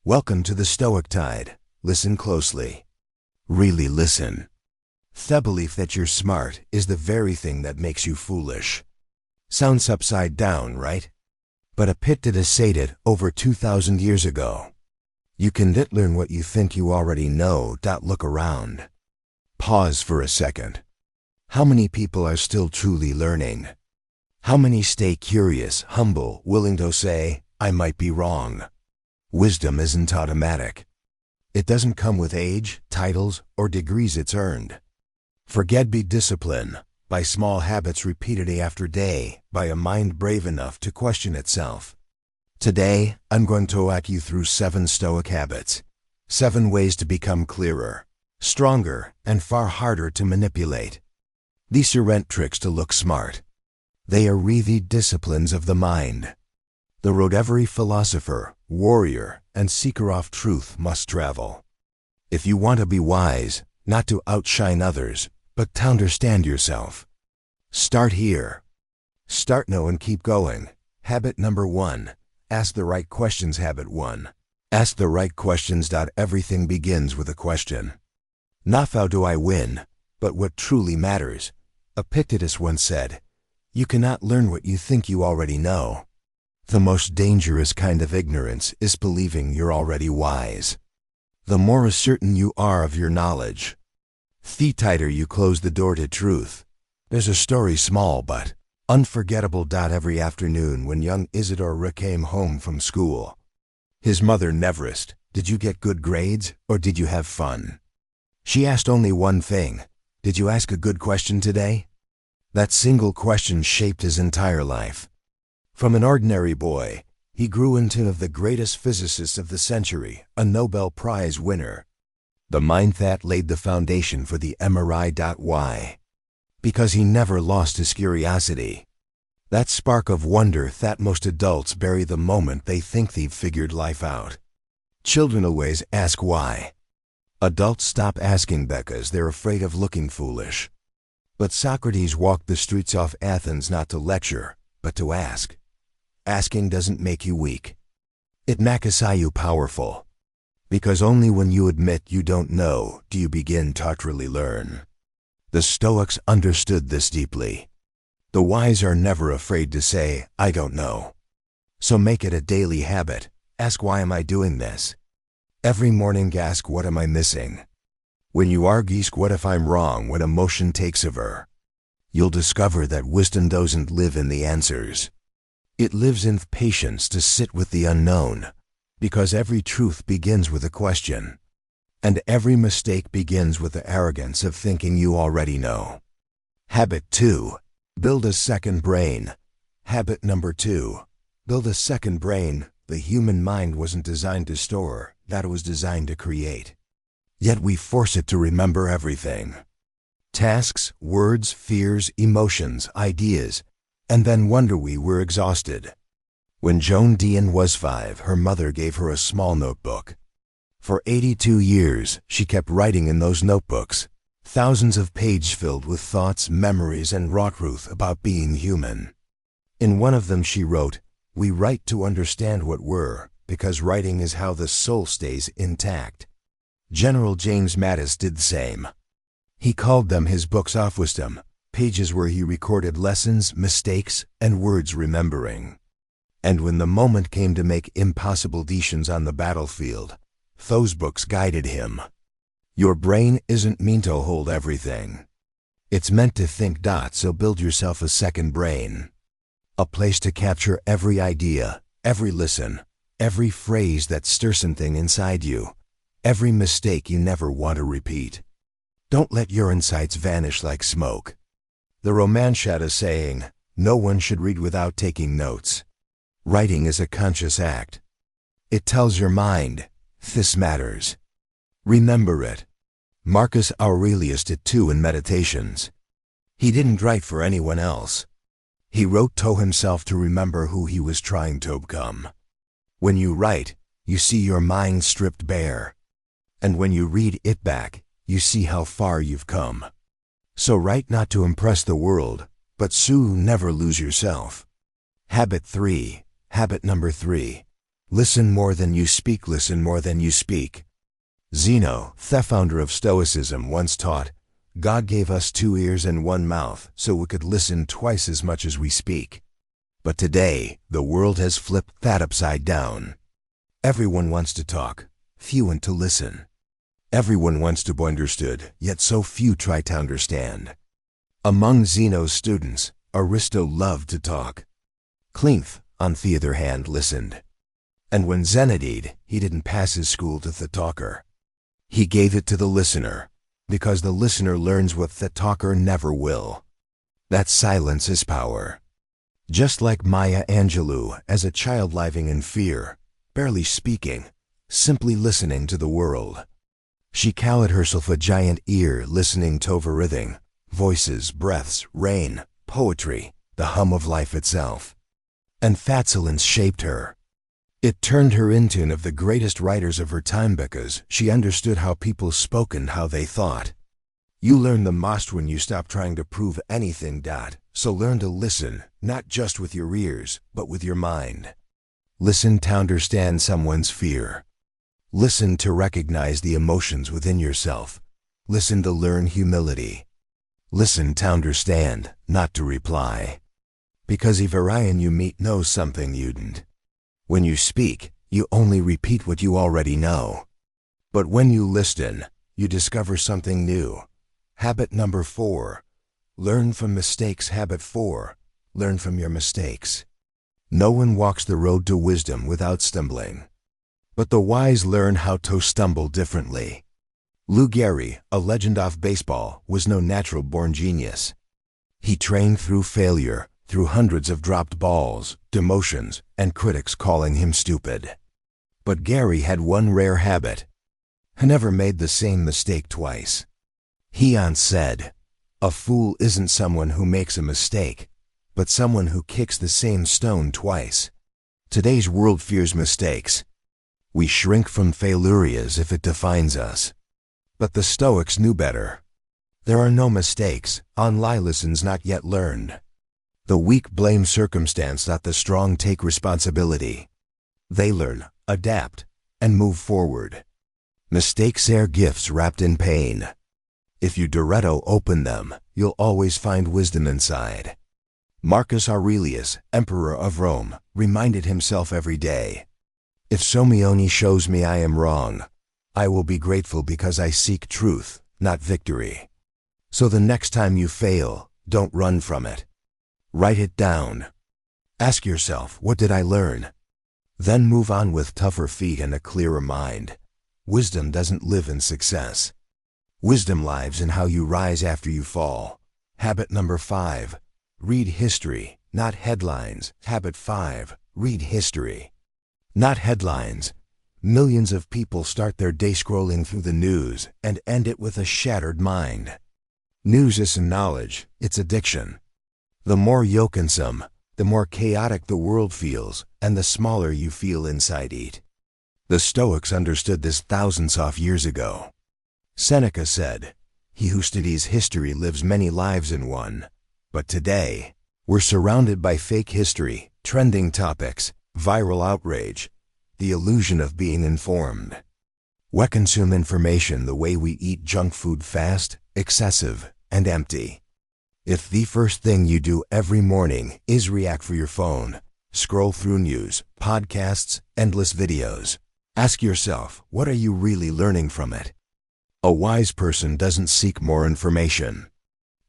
Welcome to the Stoic Tide. Listen closely. Really listen. The belief that you're smart is the very thing that makes you foolish. Sounds upside down, right? But Epictetus said it over 2,000 years ago. You can learn what you think you already know. Look around. Pause for a second. How many people are still truly learning? How many stay curious, humble, willing to say, I might be wrong? Wisdom isn't automatic. It doesn't come with age, titles, or degrees it's earned. Forget be discipline, by small habits repeated day after day, by a mind brave enough to question itself. Today, I'm going to walk you through 7 Stoic habits. 7 ways to become clearer, stronger, and far harder to manipulate. These aren't tricks to look smart. They are really disciplines of the mind. The road every philosopher, warrior, and seeker of truth must travel. If you want to be wise, not to outshine others, but to understand yourself. Start here. Start now and keep going. Habit number 1. Ask the right questions. Habit 1. Ask the right questions. Everything begins with a question. Not how do I win, but what truly matters. Epictetus once said, you cannot learn what you think you already know. The most dangerous kind of ignorance is believing you're already wise. The more certain you are of your knowledge, the tighter you close the door to truth. There's a story small but unforgettable. Every afternoon when young Isidore came home from school, his mother never asked, did you get good grades or did you have fun? She asked only one thing, did you ask a good question today? That single question shaped his entire life. From an ordinary boy, he grew into one of the greatest physicists of the century, a Nobel Prize winner. The mind that laid the foundation for the Amor. Why? Because he never lost his curiosity. That spark of wonder that most adults bury the moment they think they've figured life out. Children always ask why. Adults stop asking because they're afraid of looking foolish. But Socrates walked the streets of Athens not to lecture, but to ask. Asking doesn't make you weak. It makes you powerful. Because only when you admit you don't know do you begin to really learn. The Stoics understood this deeply. The wise are never afraid to say, I don't know. So make it a daily habit. Ask why am I doing this? Every morning ask what am I missing? When you argue, what if I'm wrong? When emotion takes over, you'll discover that wisdom doesn't live in the answers. It lives in patience to sit with the unknown, because every truth begins with a question, and every mistake begins with the arrogance of thinking you already know. Habit 2. Build a second brain. Habit number 2. Build a second brain. The human mind wasn't designed to store, that it was designed to create. Yet we force it to remember everything. Tasks, words, fears, emotions, ideas, and then wonder we were exhausted. When Joan Diane was 5, her mother gave her a small notebook. For 82 years, she kept writing in those notebooks, thousands of pages filled with thoughts, memories, and raw truth about being human. In one of them she wrote, we write to understand what we're, because writing is how the soul stays intact. General James Mattis did the same. He called them his books of wisdom, pages where he recorded lessons, mistakes, and words remembering. And when the moment came to make impossible decisions on the battlefield, those books guided him. Your brain isn't meant to hold everything. It's meant to think. So build yourself a second brain. A place to capture every idea, every listen, every phrase that stirs something inside you, every mistake you never want to repeat. Don't let your insights vanish like smoke. The Romance had a saying, no one should read without taking notes. Writing is a conscious act. It tells your mind, this matters. Remember it. Marcus Aurelius did too in Meditations. He didn't write for anyone else. He wrote to himself to remember who he was trying to become. When you write, you see your mind stripped bare. And when you read it back, you see how far you've come. So write not to impress the world, but never lose yourself. Habit 3. Habit number 3. Listen more than you speak, listen more than you speak. Zeno, the founder of Stoicism, once taught, God gave us 2 ears and 1 mouth so we could listen twice as much as we speak. But today, the world has flipped that upside down. Everyone wants to talk, few want to listen. Everyone wants to be understood, yet so few try to understand. Among Zeno's students, Aristo loved to talk. Cleanthe, on the other hand, listened. And when Zeno did, he didn't pass his school to the talker. He gave it to the listener, because the listener learns what the talker never will. That silence is power. Just like Maya Angelou, as a child living in fear, barely speaking, simply listening to the world. She called herself a giant ear listening to everything, voices, breaths, rain, poetry, the hum of life itself. And that silence shaped her. It turned her into one of the greatest writers of her time because she understood how people spoke and how they thought. You learn the most when you stop trying to prove anything. So learn to listen, not just with your ears, but with your mind. Listen to understand someone's fear. Listen to recognize the emotions within yourself. Listen to learn humility. Listen to understand, not to reply. Because everyone you meet knows something you didn't. When you speak, you only repeat what you already know. But when you listen, you discover something new. Habit number 4. Learn from mistakes. Habit 4. Learn from your mistakes. No one walks the road to wisdom without stumbling. But the wise learn how to stumble differently. Lou Gehrig, a legend of baseball, was no natural-born genius. He trained through failure, through hundreds of dropped balls, demotions, and critics calling him stupid. But Gehrig had one rare habit. He never made the same mistake twice. He once said, "A fool isn't someone who makes a mistake, but someone who kicks the same stone twice." Today's world fears mistakes. We shrink from failure as if it defines us. But the Stoics knew better. There are no mistakes, only lessons not yet learned. The weak blame circumstance, not the strong take responsibility. They learn, adapt, and move forward. Mistakes are gifts wrapped in pain. If you Doretto open them, you'll always find wisdom inside. Marcus Aurelius, Emperor of Rome, reminded himself every day, "If Somione shows me I am wrong, I will be grateful because I seek truth, not victory." So the next time you fail, don't run from it. Write it down. Ask yourself, what did I learn? Then move on with tougher feet and a clearer mind. Wisdom doesn't live in success. Wisdom lives in how you rise after you fall. Habit number 5. Read history, not headlines. Habit 5. Read history, not headlines. Millions of people start their day scrolling through the news and end it with a shattered mind. News isn't knowledge, it's addiction. The more you consume, the more chaotic the world feels, and the smaller you feel inside it. The Stoics understood this thousands of years ago. Seneca said, "He who studies history lives many lives in one." But today, we're surrounded by fake history, trending topics, viral outrage, the illusion of being informed. We consume information the way we eat junk food, fast, excessive, and empty. If the first thing you do every morning is react for your phone, scroll through news, podcasts, endless videos, ask yourself, what are you really learning from it? A wise person doesn't seek more information.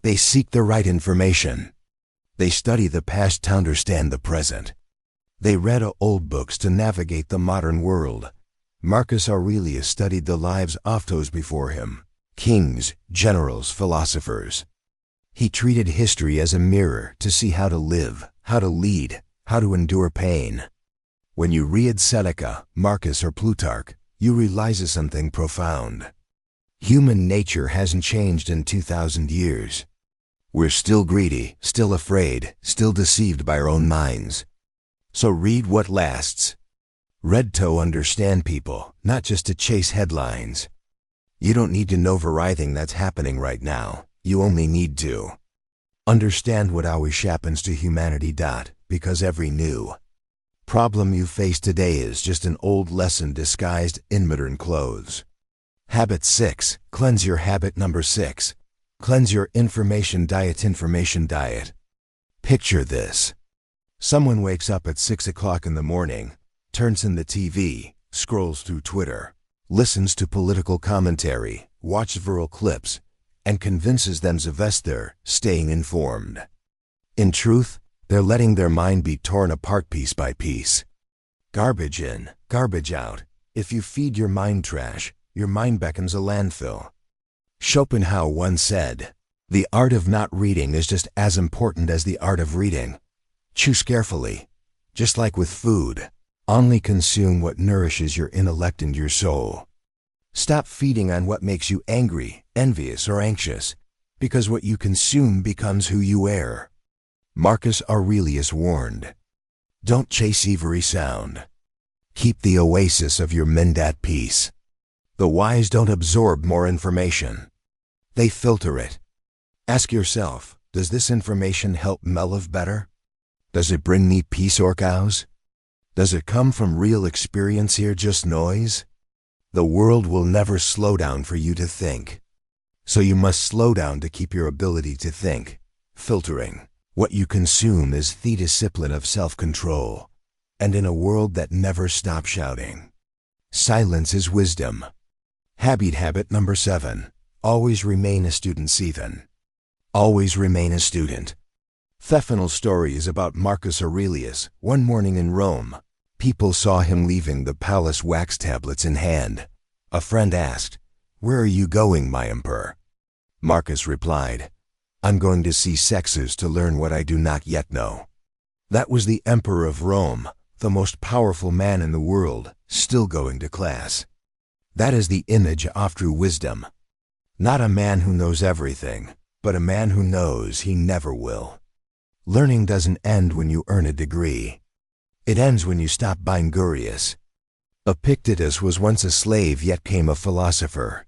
They seek the right information. They study the past to understand the present. They read old books to navigate the modern world. Marcus Aurelius studied the lives of those before him, kings, generals, philosophers. He treated history as a mirror to see how to live, how to lead, how to endure pain. When you read Seneca, Marcus, or Plutarch, you realize something profound. Human nature hasn't changed in 2,000 years. We're still greedy, still afraid, still deceived by our own minds. So read what lasts. Read to understand people, not just to chase headlines. You don't need to know everything that's happening right now. You only need to understand what always happens to humanity. Because every new Problem you face today is just an old lesson disguised in modern clothes. Habit 6. Cleanse your habit number 6. Cleanse your information diet. Picture this. Someone wakes up at 6 o'clock in the morning, turns on the TV, scrolls through Twitter, listens to political commentary, watches viral clips, and convinces themselves they're staying informed. In truth, they're letting their mind be torn apart piece by piece. Garbage in, garbage out. If you feed your mind trash, your mind becomes a landfill. Schopenhauer once said, "The art of not reading is just as important as the art of reading. Choose carefully. Just like with food, only consume what nourishes your intellect and your soul. Stop feeding on what makes you angry, envious, or anxious, because what you consume becomes who you are." Marcus Aurelius warned, "Don't chase every sound. Keep the oasis of your mind at peace." The wise don't absorb more information. They filter it. Ask yourself, does this information help me live better? Does it bring me peace or chaos? Does it come from real experience here, just noise? The world will never slow down for you to think. So you must slow down to keep your ability to think. Filtering what you consume is the discipline of self-control. And in a world that never stops shouting, silence is wisdom. Habit number 7. Always remain a student. Always remain a student. The final story is about Marcus Aurelius. One morning in Rome, people saw him leaving the palace, wax tablets in hand. A friend asked, "Where are you going, my emperor?" Marcus replied, "I'm going to see sexes to learn what I do not yet know." That was the emperor of Rome, the most powerful man in the world, still going to class. That is the image of true wisdom. Not a man who knows everything, but a man who knows he never will. Learning doesn't end when you earn a degree. It ends when you stop being curious. Epictetus was once a slave yet became a philosopher.